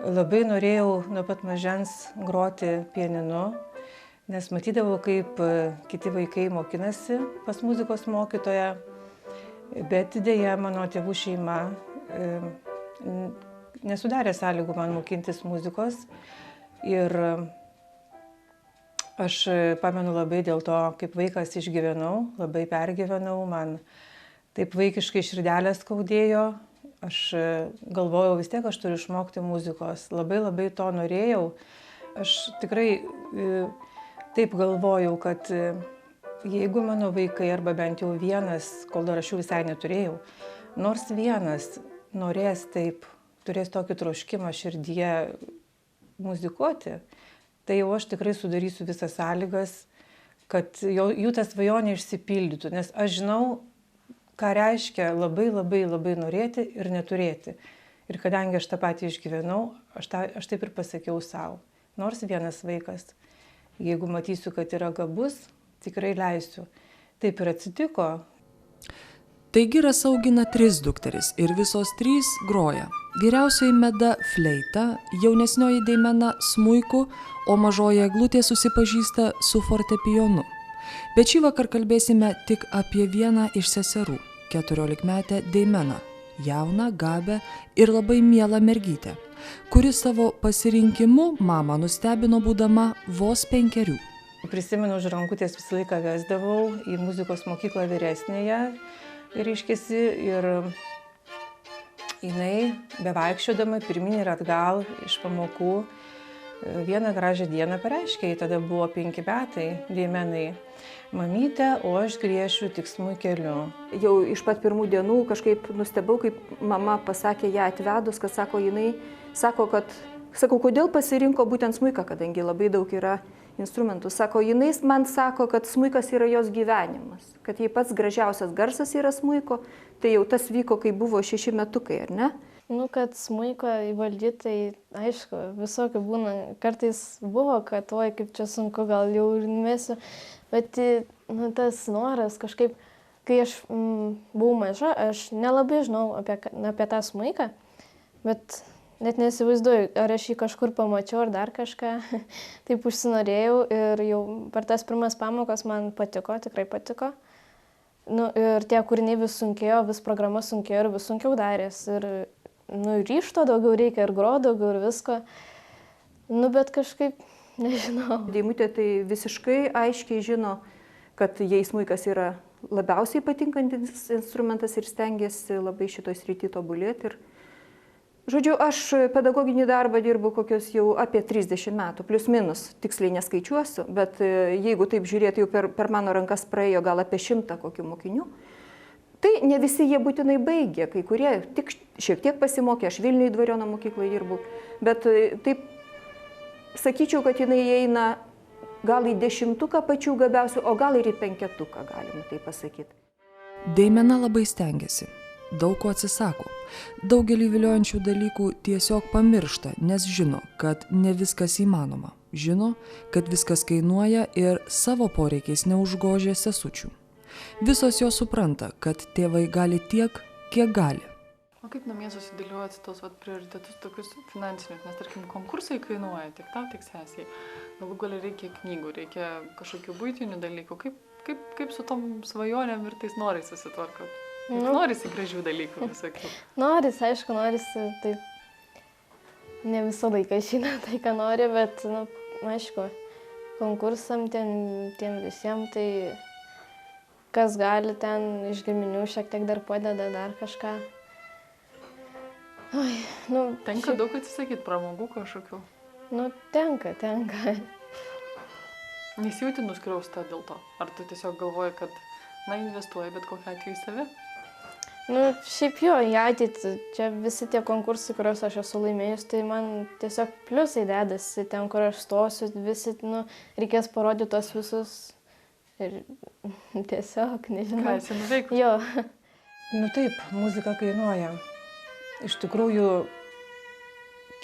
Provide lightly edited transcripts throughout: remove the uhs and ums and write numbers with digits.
Labai norėjau nuo pat mažens groti pianinu, nes matydavau, kaip kiti vaikai mokinasi pas muzikos mokytoją, bet dėja mano tėvų šeima nesudarė sąlygų man mokintis muzikos. Ir aš pamenu labai dėl to, kaip vaikas išgyvenau, labai pergyvenau, man taip vaikiškai širdelę skaudėjo. Aš galvojau, vis tiek aš turiu išmokti muzikos, labai to norėjau. Aš tikrai taip galvojau, kad jeigu mano vaikai, arba bent jau vienas, kol dar aš jų visai neturėjau, nors vienas norės taip, turės tokį troškimą širdyje muzikuoti, tai jau aš tikrai sudarysiu visas sąlygas, kad jų ta svajonė išsipildytų, nes aš žinau, ką reiškia labai norėti ir neturėti. Ir kadangi aš tą patį išgyvenau, aš taip ir pasakiau savo. Nors vienas vaikas, jeigu matysiu, kad yra gabus, tikrai leisiu. Taip ir atsitiko. Taigi Rasa augina 3 dukteris ir visos 3 groja. Vyriausioji Meda fleita, jaunesnioji Deimena smuiku, o mažoji Eglutė susipažįsta su fortepijonu. Bet šį vakar kalbėsime tik apie vieną iš seserų, 14-metę Deimeną, jauną, gabę ir labai mielą mergytę, kuri savo pasirinkimu mamą nustebino būdama vos 5. Prisimenu, už rankutės visą laiką vesdavau į muzikos mokyklą vyresnėje, reiškiasi, ir jinai bevaikščiodama pirmyn ir atgal iš pamokų vieną gražią dieną pareiškė, tada buvo 5 metai Deimenai: mamyte, o aš griešiu tik smuikeliu. Jau iš pat pirmų dienų kažkaip nustebau, kaip mama pasakė ją atvedus, kad sakau, kodėl pasirinko būtent smuiką, kadangi labai daug yra instrumentų. Jinai man sako, kad smuikas yra jos gyvenimas, kad jai pats gražiausias garsas yra smuiko, tai jau tas vyko, kai buvo 6 metukai, ar ne? Kad smuiko įvaldyti, tai aišku, visokių būna. Kartais buvo, kad kaip čia sunku, gal jau ir mesiu. Bet tas noras kažkaip, kai aš buvau maža, aš nelabai žinau apie tą smuiką, bet net nesivaizduoju, ar aš jį kažkur pamačiau, ar dar kažką. Taip užsinorėjau ir jau per tas pirmas pamokas man patiko, tikrai patiko. Ir tie kūriniai vis sunkėjo, vis programa sunkėjo ir vis sunkiau darės. Ir ryžto daugiau reikia, ir gro daugiau, ir visko. Bet kažkaip, nežinau. Deimutė tai visiškai aiškiai žino, kad jai smuikas yra labiausiai patinkantis instrumentas ir stengiasi labai šitoj srity tobulėti. Ir žodžiu, aš pedagoginį darbą dirbu kokius jau apie 30 metų, plius minus, tiksliai neskaičiuosiu, bet jeigu taip žiūrėti, jau per mano rankas praėjo gal apie 100 kokių mokinių. Tai ne visi jie būtinai baigė, kai kurie tik šiek tiek pasimokė, aš Vilniuje Dvariono mokykloje dirbu, bet taip sakyčiau, kad jinai eina gal į 10 pačių gabiausių, o gal ir į 5, galima taip pasakyti. Deimena labai stengiasi, daug ko atsisako, daugelį viliojančių dalykų tiesiog pamiršta, nes žino, kad ne viskas įmanoma, žino, kad viskas kainuoja ir savo poreikiais neužgožia sesučių. Visos jos supranta, kad tėvai gali tiek, kiek gali. O kaip namie susidėliojate tos prioritetus tokius finansinius, nes tarkim konkursai kainuoja tiek tau, tiek sesiai. Galų gale reikia knygų, reikia kažkokių buitinių dalykų. Kaip su tom svajonėm ir tais norais susitvarkot? Norisi gražių dalykų visokių. Aišku, norisi, taip ne visą laiką išeina tai, ką nori, bet, aišku, konkursam tiem visiems, tai kas gali ten iš giminių šiek tiek dar padeda, dar kažką. Tenka daug atsisakyti pramogų kažkokių? Tenka. Nesijauti nuskriausta dėl to? Ar tu tiesiog galvoji, kad, investuoji bet kokiu atveju į save? Šiaip jo, į ateitį, čia visi tie konkursai, kuriuos aš esu laimėjus, tai man tiesiog pliusai dedasi ten, kur aš stosiu, visi, reikės parodyti tos visus. Ir tiesiog, nežinau. Ką esi nuveikus? Jo. Taip, muzika kainuoja. Iš tikrųjų,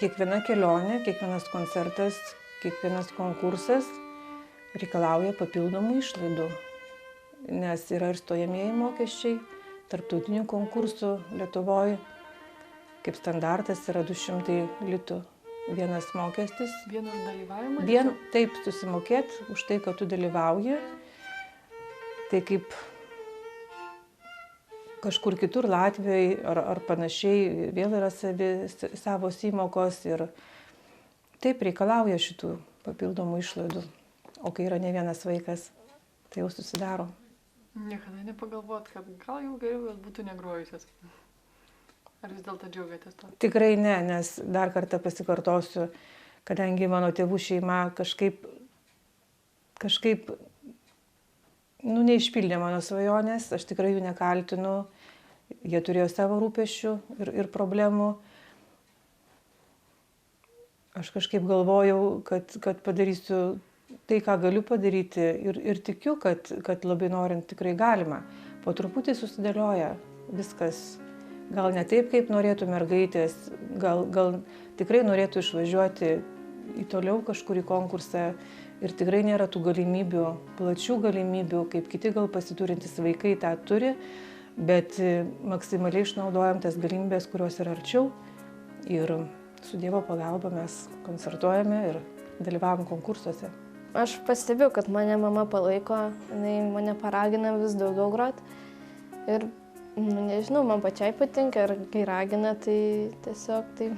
kiekviena kelionė, kiekvienas koncertas, kiekvienas konkursas reikalauja papildomų išlaidų, nes yra ir stojamieji mokesčiai, tarptautinių konkursų Lietuvoje, kaip standartas yra 200 litų vienas mokestis. Vienu už dalyvavimą? Vien taip susimokėt už tai, kad tu dalyvauji. Tai kaip kažkur kitur Latvijoje ar panašiai vėl yra savos įmokos ir taip reikalauja šitų papildomų išlaidų. O kai yra ne vienas vaikas, tai jau susidaro. Niekada nepagalvot, kad gal jau geriau jos būtų negrojusios. Ar vis dėlto džiaugiatės to? Tikrai ne, nes dar kartą pasikartosiu, kadangi mano tėvų šeima kažkaip neišpildė mano svajonės, aš tikrai jų nekaltinu, jie turėjo savo rūpesčių ir problemų. Aš kažkaip galvojau, kad padarysiu tai, ką galiu padaryti ir tikiu, kad labai norint tikrai galima. Po truputį susidėlioja viskas. Gal ne taip, kaip norėtų mergaitės, gal tikrai norėtų išvažiuoti į toliau kažkur į konkursą ir tikrai nėra tų galimybių, plačių galimybių, kaip kiti gal pasiturintys vaikai tą turi, bet maksimaliai išnaudojam tas galimybės, kurios yra arčiau ir su Dievo pagalba mes koncertuojame ir dalyvavom konkursuose. Aš pastebėjau, kad mane mama palaiko, jinai mane paragina vis daugiau grot ir nežinau, man pačiai patinka ir kai ragina, tai tiesiog taip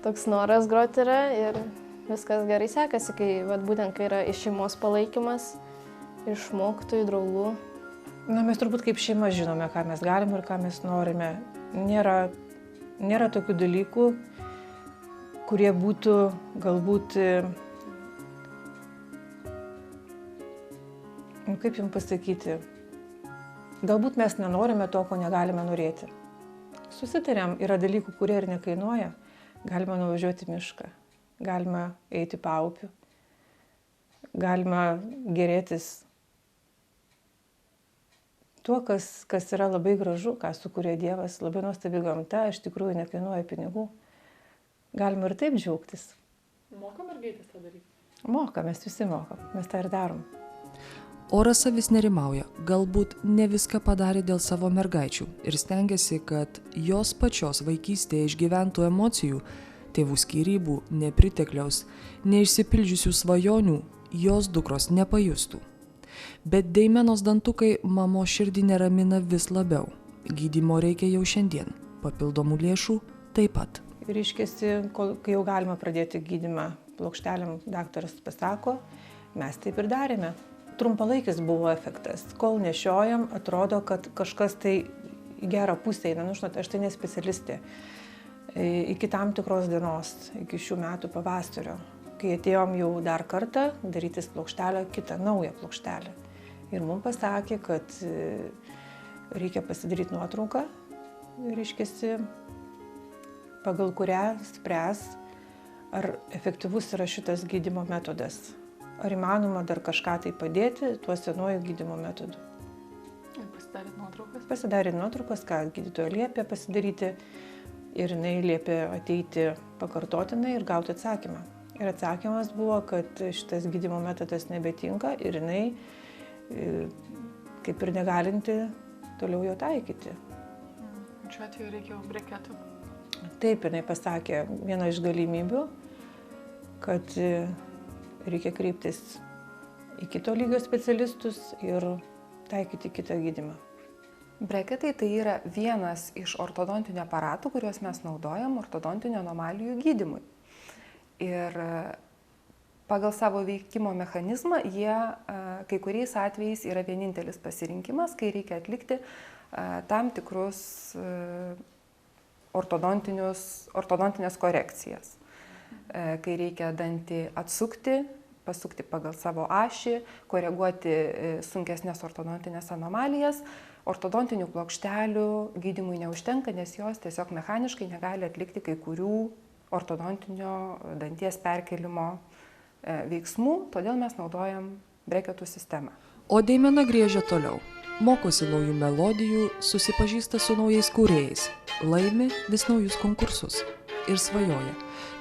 toks noras groti yra ir viskas gerai sekasi, būtent kai yra iš šeimos palaikymas, iš mokytojų, draugų. Mes turbūt kaip šeima žinome, ką mes galime ir ką mes norime. Nėra tokių dalykų, kurie būtų galbūt, kaip jums pasakyti, galbūt mes nenorime to, ko negalime norėti. Susitarėm, yra dalykų, kurie ir nekainuoja. Galima nuvažiuoti į mišką, galima eiti paupiu, galima gerėtis tuo, kas yra labai gražu, ką sukuria Dievas, labai nuostabi gamta, iš tikrųjų nekainuoja pinigų. Galima ir taip džiaugtis. Moka mergaitės tą daryti? Moka, mes visi mokam, mes tą ir darom. O Rasa vis nerimauja, galbūt ne viską padarė dėl savo mergaičių ir stengiasi, kad jos pačios vaikystėje išgyventų emocijų, tėvų skyrybų, nepritekliaus, neišsipildžiusių svajonių, jos dukros nepajustų. Bet Deimenos dantukai mamos širdį neramina vis labiau. Gydymo reikia jau šiandien, papildomų lėšų taip pat. Ir iškėsi, kai jau galima pradėti gydymą plokštelėm, daktaras pasako, mes taip ir darėme. Trumpalaikis buvo efektas. Kol nešiojam, atrodo, kad kažkas tai į gerą pusę eina. Žinot, aš tai ne specialistė. Iki tam tikros dienos, iki šių metų pavasario, kai atėjom jau dar kartą darytis plokštelę, kitą naują plokštelę. Ir mums pasakė, kad reikia pasidaryti nuotrauką, reiškiasi, pagal kurią spręs, ar efektyvus yra šitas gydymo metodas. Ar įmanoma dar kažką tai padėti tuo senuoju gydymo metodu. Ir pasidarėt nuotraukas? Pasidarė nuotraukas, ką gydytoja liepė pasidaryti ir jinai liepė ateiti pakartotinai ir gauti atsakymą. Ir atsakymas buvo, kad šitas gydymo metodas nebetinka ir jinai kaip ir negalinti toliau jo taikyti. Šiuo atveju reikia breketų. Taip, jinai pasakė vieną iš galimybių, kad reikia kreiptis į kito lygio specialistus ir taikyti kitą gydymą. Breketai tai yra vienas iš ortodontinio aparatų, kuriuos mes naudojam ortodontinių anomalijų gydymui. Ir pagal savo veikimo mechanizmą jie kai kuriais atvejais yra vienintelis pasirinkimas, kai reikia atlikti tam tikrus ortodontinės korekcijas. Kai reikia dantį atsukti, pasukti pagal savo ašį, koreguoti sunkesnės ortodontinės anomalijas, ortodontinių plokštelių gydymui neužtenka, nes jos tiesiog mechaniškai negali atlikti kai kurių ortodontinio danties perkelimo veiksmų, todėl mes naudojam breketų sistemą. O Deimena griežia toliau. Mokosi naujų melodijų, susipažįsta su naujais kūrėjais, laimi vis naujus konkursus ir svajoja,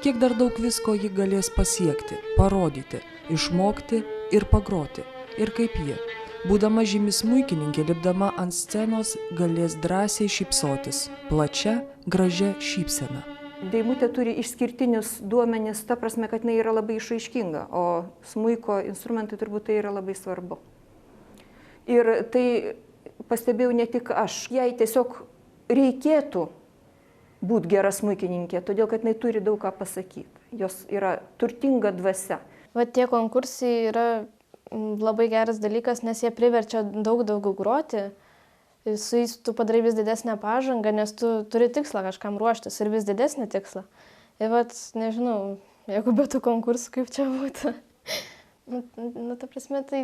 kiek dar daug visko ji galės pasiekti, parodyti, išmokti ir pagroti. Ir kaip ji, būdama žymi smuikininkė, lipdama ant scenos, galės drąsiai šypsotis, plačia, gražia šypsena. Deimutė turi išskirtinius duomenis, ta prasme, kad jinai yra labai išraiškinga, o smuiko instrumentai turbūt tai yra labai svarbu. Ir tai pastebėjau ne tik aš, jai tiesiog reikėtų būti gera smuikininkė, todėl kad jinai turi daug ką pasakyti. Jos yra turtinga dvasia. Va tie konkursai yra labai geras dalykas, nes jie priverčia daug daugiau groti. Su jais tu padarai vis didesnę pažangą, nes tu turi tikslą kažkam ruoštis ir vis didesnį tikslą. Ir vat, nežinau, jeigu be tų konkursų, kaip čia būtų. Ta prasme, tai...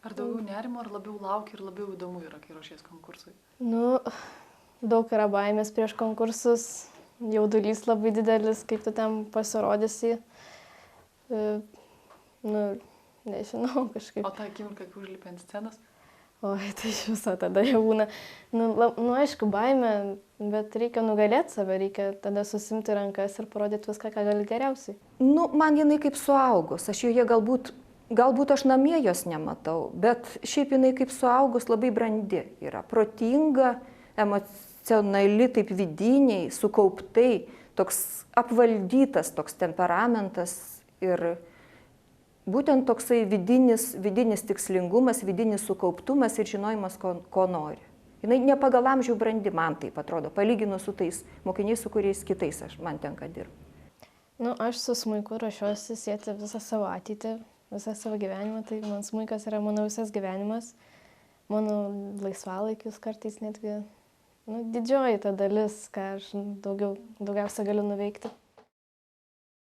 Ar daugiau nerimo, ar labiau laukia ir labiau įdomu yra, kai ruošies konkursui? Daug yra baimės prieš konkursus, jaudulys labai didelis, kaip tu ten pasirodysi. Nežinau, kažkaip. O tą akimirką, kai užlipi ant scenos? Oi, tai iš viso tada jau būna. Aišku, baimė, bet reikia nugalėti save, reikia tada susimti rankas ir parodyti viską, ką gali geriausiai. Man jinai kaip suaugus, aš joje galbūt aš namie jos nematau, bet šiaip jinai kaip suaugus labai brandi yra, protinga, emocionali, taip vidiniai, sukauptai, toks apvaldytas, toks temperamentas ir būtent toksai vidinis tikslingumas, vidinis sukauptumas ir žinojimas, ko nori. Jinai ne pagal amžių brandi, man taip atrodo, palyginus su tais mokiniais, su kuriais kitais man tenka dirbti. Aš su smuiku ruošiuosi sieti visą savo ateitį, visą savo gyvenimą, tai man smuikas yra mano visas gyvenimas, mano laisvalaikis kartais netgi didžioji ta dalis, ką aš daugiausia galiu nuveikti.